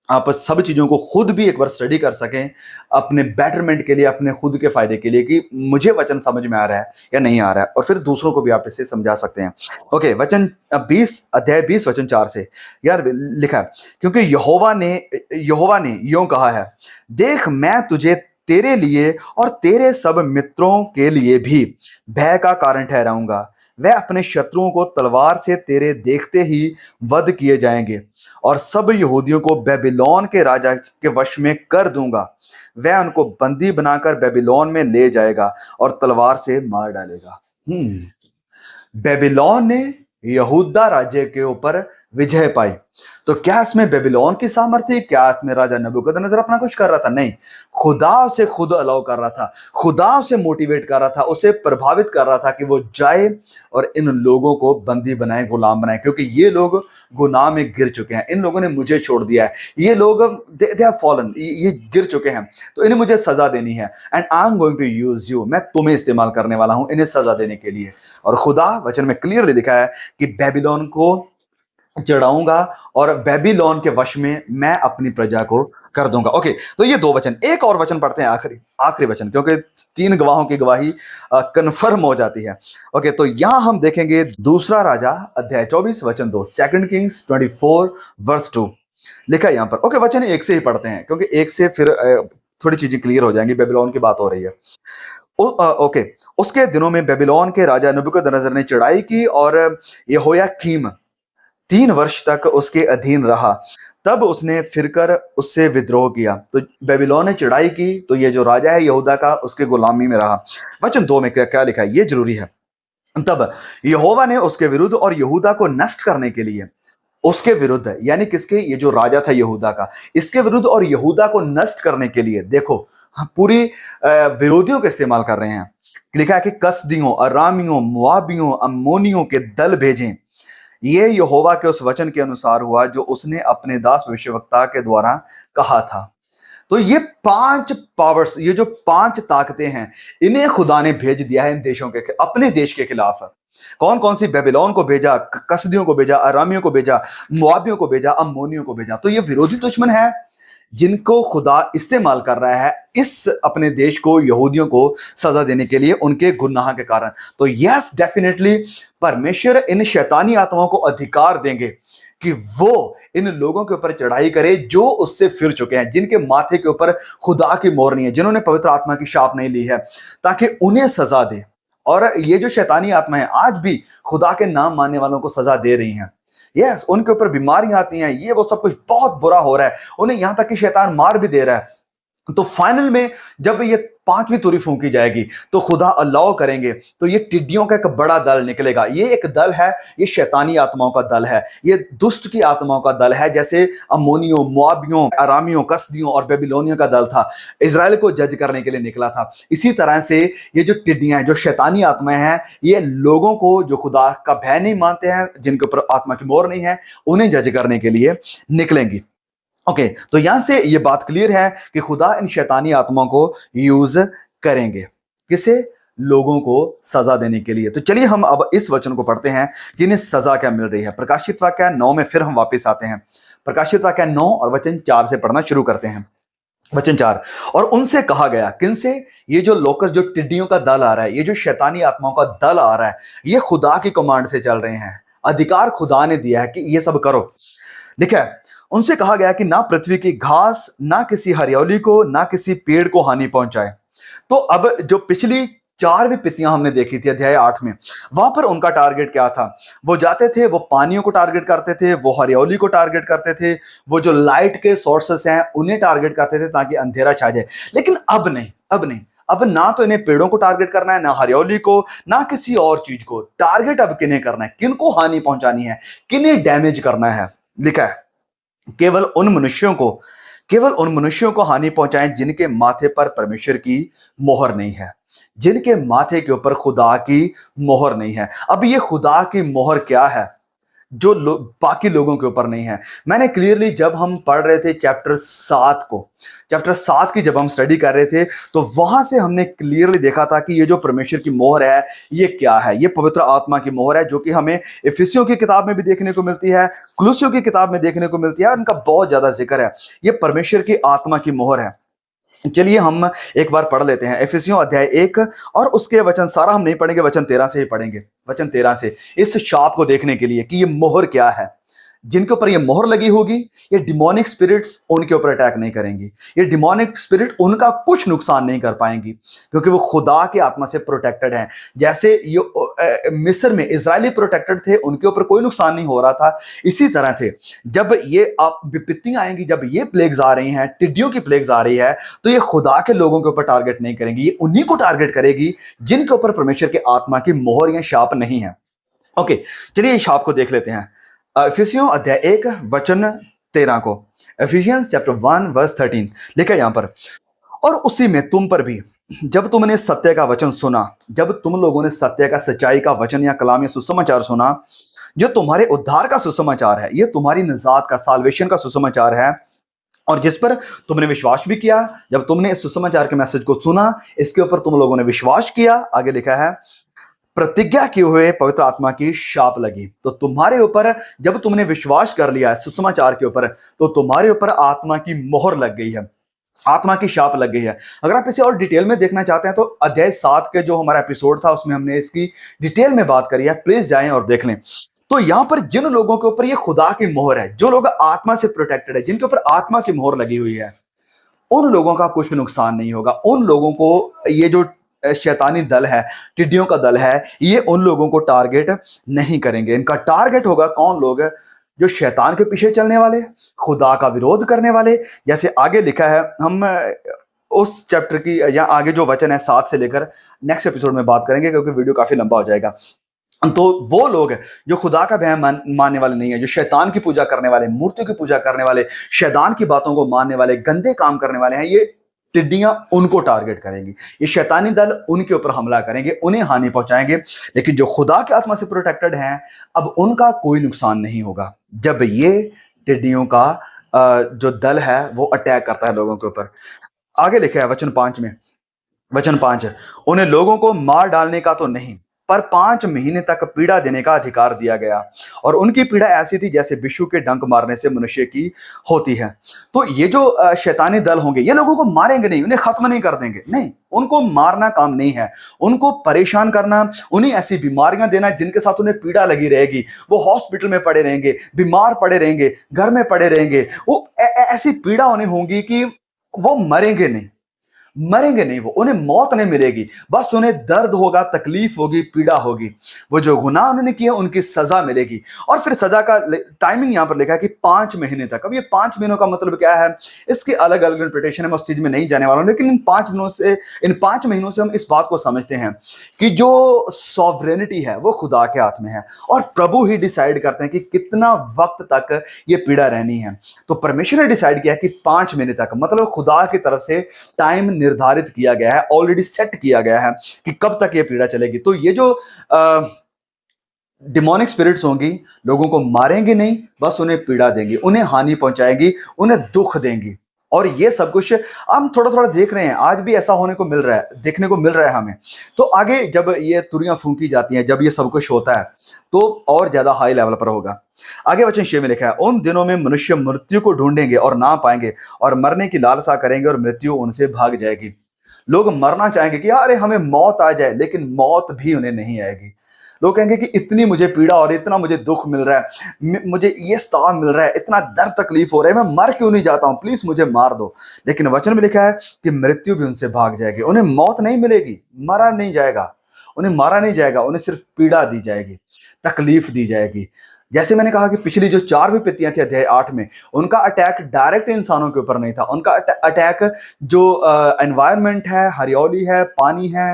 आप सब चीजों को खुद भी एक बार स्टडी कर सकें अपने बेटरमेंट के लिए, अपने खुद के फायदे के लिए, कि मुझे वचन समझ में आ रहा है या नहीं आ रहा है, और फिर दूसरों को भी आप इसे समझा सकते हैं। ओके, वचन 20 अध्याय 20 वचन 4 से यार लिखा है, क्योंकि यहोवा ने यूं कहा है, देख मैं तुझे तेरे लिए और तेरे सब मित्रों के लिए भी भय का कारण ठहराऊंगा। वह अपने शत्रुओं को तलवार से तेरे देखते ही वध किए जाएंगे, और सब यहूदियों को बेबीलोन के राजा के वश में कर दूंगा। वह उनको बंदी बनाकर बेबीलोन में ले जाएगा और तलवार से मार डालेगा। बेबीलोन ने यहूदा राज्य के ऊपर विजय पाई। तो क्या इसमें बेबीलोन की सामर्थ्य, क्या इसमें राजा नबूकदनेस्सर अपना कुछ कर रहा था? नहीं, खुदा उसे खुद अलाउ कर रहा था, खुदा उसे मोटिवेट कर रहा था, उसे प्रभावित कर रहा था कि वो जाए और इन लोगों को बंदी बनाए, गुलाम बनाए, क्योंकि ये लोग गुनाह में गिर चुके हैं, इन लोगों ने मुझे छोड़ दिया है, ये लोग दे हैव फॉलन, ये गिर चुके हैं, तो इन्हें मुझे सजा देनी है। And I am going to use you, मैं तुम्हें इस्तेमाल करने वाला हूं इन्हें सजा देने के लिए। और खुदा वचन में क्लियरली लिखा है कि बेबीलोन को चढ़ाऊंगा और बेबीलोन के वश में मैं अपनी प्रजा को कर दूंगा। ओके, तो ये दो वचन, एक और वचन पढ़ते हैं, आखिरी वचन, क्योंकि 3 गवाहों की गवाही कंफर्म हो जाती है। ओके, तो यहां हम देखेंगे दूसरा राजा अध्याय 24 वचन 2, 2 किंग्स 24 वर्स 2 लिखा है यहां पर। ओके, वचन 1 से ही पढ़ते हैं, क्योंकि 1 से फिर थोड़ी चीजें क्लियर हो जाएंगी, बेबीलोन की बात हो रही है। ओके, उसके दिनों में बेबीलोन के राजा नबूकदनेस्सर ने चढ़ाई की और यहोयाकीम 3 वर्ष तक उसके अधीन रहा। तब उसने फिरकर उससे विद्रोह किया। तो बेबीलोन ने चढ़ाई की, तो ये जो राजा है यहूदा का, उसके गुलामी में रहा। वचन 2 में क्या लिखा है, ये जरूरी है। तब यहोवा ने उसके विरुद्ध और यहूदा को नष्ट करने के लिए, उसके विरुद्ध यानी किसके? ये जो राजा था यहूदा का, इसके विरुद्ध और यहूदा को नष्ट करने के लिए, देखो पूरी विरोधियों का इस्तेमाल कर रहे हैं। लिखा है कि कसदियों, अरामियों, मुआबियों, अम्मोनियों के दल भेजें। ये यहोवा के उस वचन के अनुसार हुआ जो उसने अपने दास भविष्यवक्ता के द्वारा कहा था। तो ये 5 पावर्स, ये जो 5 ताकतें हैं, इन्हें खुदा ने भेज दिया है इन देशों के, अपने देश के खिलाफ। कौन कौन सी? बेबीलोन को भेजा, कसदियों को भेजा, अरामियों को भेजा, मुआबियों को भेजा, अम्मोनियों को भेजा। तो ये विरोधी दुश्मन है जिनको खुदा इस्तेमाल कर रहा है इस अपने देश को, यहूदियों को सजा देने के लिए, उनके गुनाह के कारण। तो यस, डेफिनेटली परमेश्वर इन शैतानी आत्माओं को अधिकार देंगे कि वो इन लोगों के ऊपर चढ़ाई करे जो उससे फिर चुके हैं, जिनके माथे के ऊपर खुदा की मोहर नहीं है, जिन्होंने पवित्र आत्मा की शाप नहीं ली है, ताकि उन्हें सजा दे। और ये जो शैतानी आत्मा है आज भी खुदा के नाम मानने वालों को सजा दे रही हैं। यस, उनके ऊपर बीमारियां आती हैं, ये वो सब कुछ बहुत बुरा हो रहा है, उन्हें यहां तक कि शैतान मार भी दे रहा है। तो फाइनल में जब ये 5वीं तुरही फूंकी जाएगी तो खुदा अलाउ करेंगे, तो ये टिड्डियों का एक बड़ा दल निकलेगा। ये एक दल है, ये शैतानी आत्माओं का दल है, ये दुष्ट की आत्माओं का दल है, जैसे अम्मोनियों, मुआबियों, अरामियों, कसदियों और बेबीलोनियों का दल था, इजराइल को जज करने के लिए निकला था। इसी तरह से ये जो टिड्डियां हैं, जो शैतानी आत्माएं हैं, ये लोगों को जो खुदा का भय नहीं मानते हैं, जिनके ऊपर आत्मा की मोहर नहीं है, उन्हें जज करने के लिए निकलेंगी। ओके, तो यहां से ये बात क्लियर है कि खुदा इन शैतानी आत्माओं को यूज करेंगे, किसे? लोगों को सजा देने के लिए। तो चलिए हम अब इस वचन को पढ़ते हैं कि इन्हें सजा क्या मिल रही है। प्रकाशित वाक्य 9 में फिर हम वापस आते हैं। प्रकाशित वाक्य 9 और वचन 4 से पढ़ना शुरू करते हैं। वचन 4, और उनसे कहा गया, किनसे? ये जो लोकस, जो टिड्डियों का दल आ रहा है, ये जो शैतानी आत्माओं का दल आ रहा है, ये खुदा की कमांड से चल रहे हैं। अधिकार खुदा ने दिया है कि ये सब करो। लिखा है, उनसे कहा गया कि ना पृथ्वी की घास, ना किसी हरियाली को, ना किसी पेड़ को हानि पहुंचाए। तो अब जो पिछली 4 विपत्तियां हमने देखी थी अध्याय 8 में, वहां पर उनका टारगेट क्या था? वो जाते थे, वो पानियों को टारगेट करते थे, वो हरियाली को टारगेट करते थे, वो जो लाइट के सोर्सेस हैं उन्हें टारगेट करते थे ताकि अंधेरा छा जाए। लेकिन अब नहीं, अब नहीं। अब ना तो इन्हें पेड़ों को टारगेट करना है, ना हरियाली को, ना किसी और चीज को। टारगेट अब किन्हें करना है? किनको हानि पहुंचानी है? किन्हें डैमेज करना है? लिखा है, केवल उन मनुष्यों को, केवल उन मनुष्यों को हानि पहुंचाएं जिनके माथे पर परमेश्वर की मोहर नहीं है, जिनके माथे के ऊपर खुदा की मोहर नहीं है। अब ये खुदा की मोहर क्या है जो बाकी लोगों के ऊपर नहीं है? मैंने क्लियरली, जब हम पढ़ रहे थे चैप्टर 7 की जब हम स्टडी कर रहे थे, तो वहां से हमने क्लियरली देखा था कि ये जो परमेश्वर की मोहर है, ये क्या है? ये पवित्र आत्मा की मोहर है, जो कि हमें इफिसियों की किताब में भी देखने को मिलती है, कुलुसियों की किताब में देखने को मिलती है, और इनका बहुत ज्यादा जिक्र है। ये परमेश्वर की आत्मा की मोहर है। चलिए हम एक बार पढ़ लेते हैं इफिसियों अध्याय 1, और उसके वचन, सारा हम नहीं पढ़ेंगे, वचन 13 से ही पढ़ेंगे। वचन 13 से, इस शाप को देखने के लिए कि ये मोहर क्या है। जिनके ऊपर ये मोहर लगी होगी, ये डिमोनिक स्पिरिट्स उनके ऊपर अटैक नहीं करेंगी। ये डिमोनिक स्पिरिट उनका कुछ नुकसान नहीं कर पाएंगी, क्योंकि वो खुदा की आत्मा से प्रोटेक्टेड हैं। जैसे ये मिस्र में इजरायली प्रोटेक्टेड थे, उनके ऊपर कोई नुकसान नहीं हो रहा था, इसी तरह थे जब ये आप विपत्तियां आएंगी, जब ये प्लेग्स आ रही हैं, टिड्डियों की प्लेग्स आ रही है, तो ये खुदा के लोगों के ऊपर टारगेट नहीं करेंगी। ये उन्हीं को टारगेट करेगी जिनके ऊपर परमेश्वर की आत्मा की मोहर या शाप नहीं है। ओके, चलिए इस शाप को देख लेते हैं। इफिसियों अध्याय 1 वचन 13 को, एफिशियंस चैप्टर 1 वर्स 13 लिखा है यहां पर, और उसी में तुम पर भी, जब तुमने सत्य का वचन सुना, जब तुम लोगों ने सत्य का, सच्चाई का वचन या कलाम या सुसमाचार सुना, जो तुम्हारे उद्धार का सुसमाचार है, ये तुम्हारी निजात का, साल्वेशन का सुसमाचार है, और जिस पर तुमने विश्वास भी किया। जब तुमने इस सुसमाचार के मैसेज को सुना, इसके ऊपर तुम लोगों ने विश्वास किया, आगे लिखा है, प्रतिज्ञा किए हुए पवित्र आत्मा की शाप लगी। तो तुम्हारे ऊपर, जब तुमने विश्वास कर लिया है सुसमाचार के ऊपर, तो तुम्हारे ऊपर आत्मा की मोहर लग गई है, आत्मा की शाप लग गई है। अगर आप इसे और डिटेल में देखना चाहते हैं, तो अध्याय 7 के जो हमारा एपिसोड था, उसमें हमने इसकी डिटेल में बात करी है, प्लीज जाएं और देख लें। तो यहां पर जिन लोगों के ऊपर ये खुदा की मोहर है, जो लोग आत्मा से प्रोटेक्टेड है, जिनके ऊपर आत्मा की मोहर लगी हुई है, उन लोगों का कुछ नुकसान नहीं होगा। उन लोगों को ये जो शैतानी दल है, टिड्डियों का दल है, ये उन लोगों को टारगेट नहीं करेंगे। इनका टारगेट होगा कौन लोग? जो शैतान के पीछे चलने वाले, खुदा का विरोध करने वाले। जैसे आगे लिखा है, हम उस चैप्टर की या आगे जो वचन है 7 से लेकर नेक्स्ट एपिसोड में बात करेंगे, क्योंकि वीडियो काफी लंबा हो जाएगा। तो वो लोग जो खुदा का भय मानने वाले नहीं है, जो शैतान की पूजा करने वाले, मूर्तियों की पूजा करने वाले, शैतान की बातों को मानने वाले, गंदे काम करने वाले हैं, ये टिड्डियां उनको टारगेट करेंगी। ये शैतानी दल उनके ऊपर हमला करेंगे, उन्हें हानि पहुंचाएंगे। लेकिन जो खुदा की आत्मा से प्रोटेक्टेड हैं, अब उनका कोई नुकसान नहीं होगा जब ये टिड्डियों का जो दल है वो अटैक करता है लोगों के ऊपर। आगे लिखा है वचन 5 में, वचन 5, उन्हें लोगों को मार डालने का तो नहीं, पर 5 महीने तक पीड़ा देने का अधिकार दिया गया, और उनकी पीड़ा ऐसी थी जैसे बिच्छू के डंक मारने से मनुष्य की होती है। तो ये जो शैतानी दल होंगे, ये लोगों को मारेंगे नहीं, उन्हें खत्म नहीं कर देंगे, नहीं, उनको मारना काम नहीं है। उनको परेशान करना, उन्हें ऐसी बीमारियां देना जिनके साथ उन्हें पीड़ा लगी रहेगी, वो हॉस्पिटल में पड़े रहेंगे, बीमार पड़े रहेंगे, घर में पड़े रहेंगे, वो ऐसी पीड़ा उन्हें होगी कि वो मरेंगे नहीं, मरेंगे नहीं, वो उन्हें मौत नहीं मिलेगी, बस उन्हें दर्द होगा, तकलीफ होगी, पीड़ा होगी। वो जो गुनाह उन्होंने किया उनकी सजा मिलेगी। और फिर सजा का टाइमिंग यहां पर लिखा है कि 5 महीने तक। अब ये 5 महीनों का मतलब क्या है, इसके अलग अलग इंटरप्रिटेशन है, मैं उस चीज में नहीं जाने वाला हूं। लेकिन इन 5 महीनों से हम इस बात को समझते हैं कि जो सॉवरेनिटी है वो खुदा के हाथ में है, और प्रभु ही डिसाइड करते हैं कि कितना वक्त तक ये पीड़ा रहनी है। तो परमेश्वर ने डिसाइड किया कि 5 महीने तक, मतलब खुदा की तरफ से टाइम निर्धारित किया गया है, ऑलरेडी सेट किया गया है कि कब तक ये पीड़ा चलेगी। तो ये जो डिमोनिक स्पिरिट्स होंगी, लोगों को मारेंगी नहीं, बस उन्हें पीड़ा देंगी, उन्हें हानि पहुंचाएंगी, उन्हें दुख देंगी। और ये सब कुछ हम थोड़ा थोड़ा देख रहे हैं, आज भी ऐसा होने को मिल रहा है, देखने को मिल रहा है हमें। तो आगे जब ये तुरियां फूंकी जाती हैं, जब ये सब कुछ होता है, तो और ज्यादा हाई लेवल पर होगा। आगे वचन 6 में लिखा है, उन दिनों में मनुष्य मृत्यु को ढूंढेंगे और ना पाएंगे, और मरने की लालसा करेंगे और मृत्यु उनसे भाग जाएगी। लोग मरना चाहेंगे कि अरे हमें मौत आ जाए, लेकिन मौत भी उन्हें नहीं आएगी। लोग कहेंगे कि इतनी मुझे पीड़ा और इतना मुझे दुख मिल रहा है, मुझे ये स्ताव मिल रहा है, इतना दर्द तकलीफ हो रहा है, मैं मर क्यों नहीं जाता हूं, प्लीज मुझे मार दो। लेकिन वचन में लिखा है कि मृत्यु भी उनसे भाग जाएगी, उन्हें मौत नहीं मिलेगी, मरा नहीं जाएगा, उन्हें मारा नहीं जाएगा, उन्हें सिर्फ पीड़ा दी जाएगी, तकलीफ दी जाएगी। जैसे मैंने कहा कि पिछली जो 4 विपत्तियां थी अध्याय 8 में, उनका अटैक डायरेक्ट इंसानों के ऊपर नहीं था, उनका अटैक जो एनवायरनमेंट है, हरियाली है, पानी है,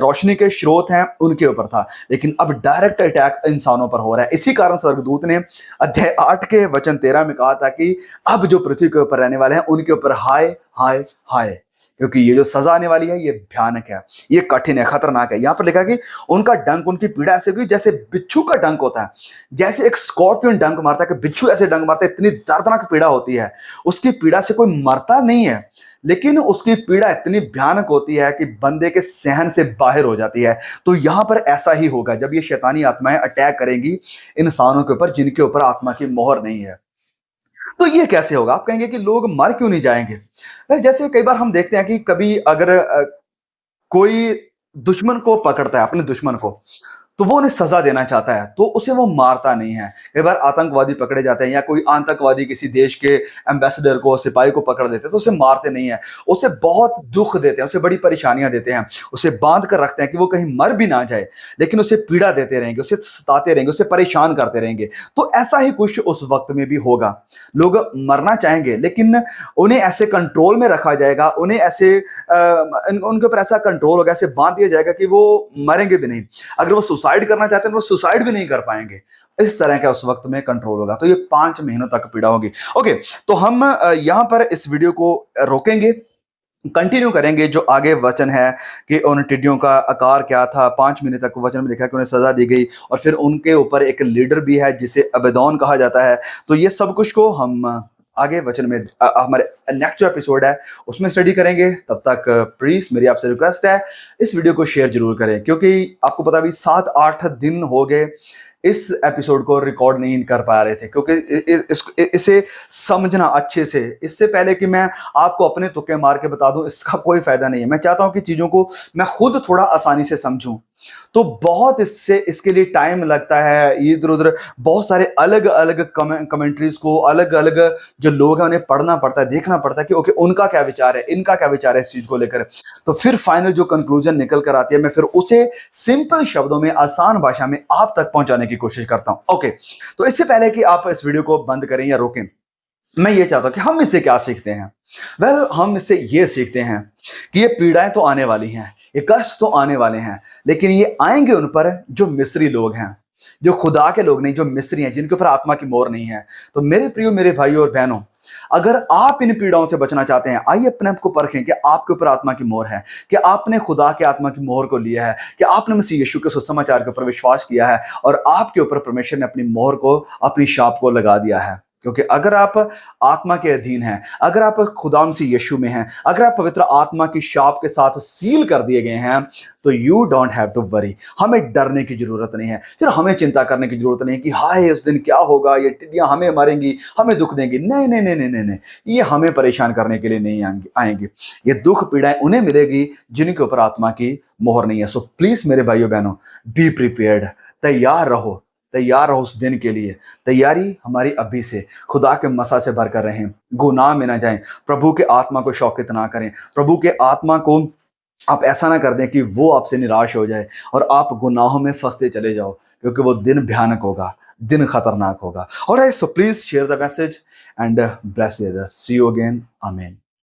रोशनी के स्रोत हैं, उनके ऊपर था। लेकिन अब डायरेक्ट अटैक इंसानों पर हो रहा है। इसी कारण स्वर्गदूत ने अध्याय 8 के वचन 13 में कहा था कि अब जो पृथ्वी के ऊपर रहने वाले हैं उनके ऊपर हाय हाय हाय, क्योंकि ये जो सजा आने वाली है ये भयानक है, ये कठिन है, खतरनाक है। यहां पर लिखा कि उनका डंक, उनकी पीड़ा ऐसे हुई जैसे बिच्छू का डंक होता है, जैसे एक स्कॉर्पियन डंक मारता है कि बिच्छू ऐसे डंक मारता है, इतनी दर्दनाक पीड़ा होती है। उसकी पीड़ा से कोई मरता नहीं है, लेकिन उसकी पीड़ा इतनी भयानक होती है कि बंदे के सहन से बाहर हो जाती है। तो यहां पर ऐसा ही होगा जब ये शैतानी आत्माएं अटैक करेंगी इंसानों के ऊपर जिनके ऊपर आत्मा की मोहर नहीं है। तो ये कैसे होगा? आप कहेंगे कि लोग मर क्यों नहीं जाएंगे? जैसे कई बार हम देखते हैं कि कभी अगर कोई दुश्मन को पकड़ता है, अपने दुश्मन को, तो वो उन्हें सजा देना चाहता है, तो उसे वो मारता नहीं है। कई बार आतंकवादी पकड़े जाते हैं या कोई आतंकवादी किसी देश के एम्बेसडर को, सिपाही को पकड़ देते हैं, तो उसे मारते नहीं है, उसे बहुत दुख देते हैं, उसे बड़ी परेशानियां देते हैं, उसे बांध कर रखते हैं कि वो कहीं मर भी ना जाए, लेकिन उसे पीड़ा देते रहेंगे, उसे सताते रहेंगे, उसे परेशान करते रहेंगे। तो ऐसा ही कुछ उस वक्त में भी होगा। लोग मरना चाहेंगे, लेकिन उन्हें ऐसे कंट्रोल में रखा जाएगा, उन्हें ऐसे उनके ऊपर ऐसा कंट्रोल होगा, ऐसे बांध दिया जाएगा कि वो मरेंगे भी नहीं। अगर वो सुसाइड करना चाहते हैं तो वो सुसाइड भी नहीं कर पाएंगे। इस तरह का उस वक्त में कंट्रोल होगा। तो ये 5 महीनों तक पीड़ा होगी। ओके, तो हम यहां पर इस वीडियो को रोकेंगे, कंटिन्यू करेंगे। जो आगे वचन है कि उन टिड्डियों का आकार क्या था, 5 महीने तक वचन में लिखा कि उन्हें सजा दी गई, और फिर उनके ऊपर एक लीडर भी है जिसे अबेदोन कहा जाता है। तो ये सब कुछ को हम आगे वचन में हमारे नेक्स्ट जो एपिसोड है उसमें स्टडी करेंगे। तब तक प्लीज मेरी आपसे रिक्वेस्ट है, इस वीडियो को शेयर जरूर करें, क्योंकि आपको पता भी 7-8 दिन हो गए इस एपिसोड को रिकॉर्ड नहीं कर पा रहे थे, क्योंकि इसे समझना अच्छे से, इससे पहले कि मैं आपको अपने तुक्के मार के बता दूं, इसका कोई फायदा नहीं है। मैं चाहता हूं कि चीजों को मैं खुद थोड़ा आसानी से समझूं, तो बहुत इसके लिए टाइम लगता है। इधर उधर बहुत सारे अलग अलग कमेंट्रीज को, अलग अलग जो लोग हैं उन्हें पढ़ना पड़ता है, देखना पड़ता है कि ओके उनका क्या विचार है, इनका क्या विचार है इस चीज को लेकर। तो फिर फाइनल जो कंक्लूजन निकल कर आती है, मैं फिर उसे सिंपल शब्दों में, आसान भाषा में आप तक पहुंचाने की कोशिश करता हूं। ओके, तो इससे पहले कि आप इस वीडियो को बंद करें या रोकें, मैं ये चाहता हूं कि हम इससे क्या सीखते हैं। वेल, हम इससे ये सीखते हैं कि ये पीड़ाएं तो आने वाली हैं, ये कष्ट तो आने वाले हैं, लेकिन ये आएंगे उन पर जो मिस्री लोग हैं, जो खुदा के लोग नहीं, जो मिस्री हैं, जिनके ऊपर आत्मा की मोहर नहीं है। तो मेरे प्रियो, मेरे भाइयों और बहनों, अगर आप इन पीड़ाओं से बचना चाहते हैं, आइए अपने आप को परखें कि आपके ऊपर आत्मा की मोहर है, कि आपने खुदा के आत्मा की मोहर को लिया है, कि आपने मसीह यीशु के सुसमाचार के ऊपर विश्वास किया है, और आपके ऊपर परमेश्वर ने अपनी मोहर को, अपनी शाप को लगा दिया है। क्योंकि अगर आप आत्मा के अधीन हैं, अगर आप खुदा मसीह यीशु में हैं, अगर आप पवित्र आत्मा की शाप के साथ सील कर दिए गए हैं, तो you don't have to worry. हमें डरने की जरूरत नहीं है, फिर हमें चिंता करने की जरूरत नहीं है कि हाय उस दिन क्या होगा, ये टिड्डियां हमें मारेंगी, हमें दुख देंगी। नहीं नहीं नहीं नहीं नहीं नहीं, ये हमें परेशान करने के लिए नहीं आएंगी। ये दुख पीड़ाएं उन्हें मिलेगी जिनके ऊपर आत्मा की मोहर नहीं है। सो प्लीज मेरे भाइयों बहनों, बी प्रिपेयर्ड, तैयार रहो, तैयार रहो उस दिन के लिए। तैयारी हमारी अभी से, खुदा के मसा से भरकर रहें, गुनाह में ना जाएं, प्रभु के आत्मा को शौकित ना करें, प्रभु के आत्मा को आप ऐसा ना कर दें कि वो आपसे निराश हो जाए और आप गुनाहों में फंसते चले जाओ, क्योंकि वो दिन भयानक होगा, दिन खतरनाक होगा। और so please share the message and bless the other. See you again. आमीन।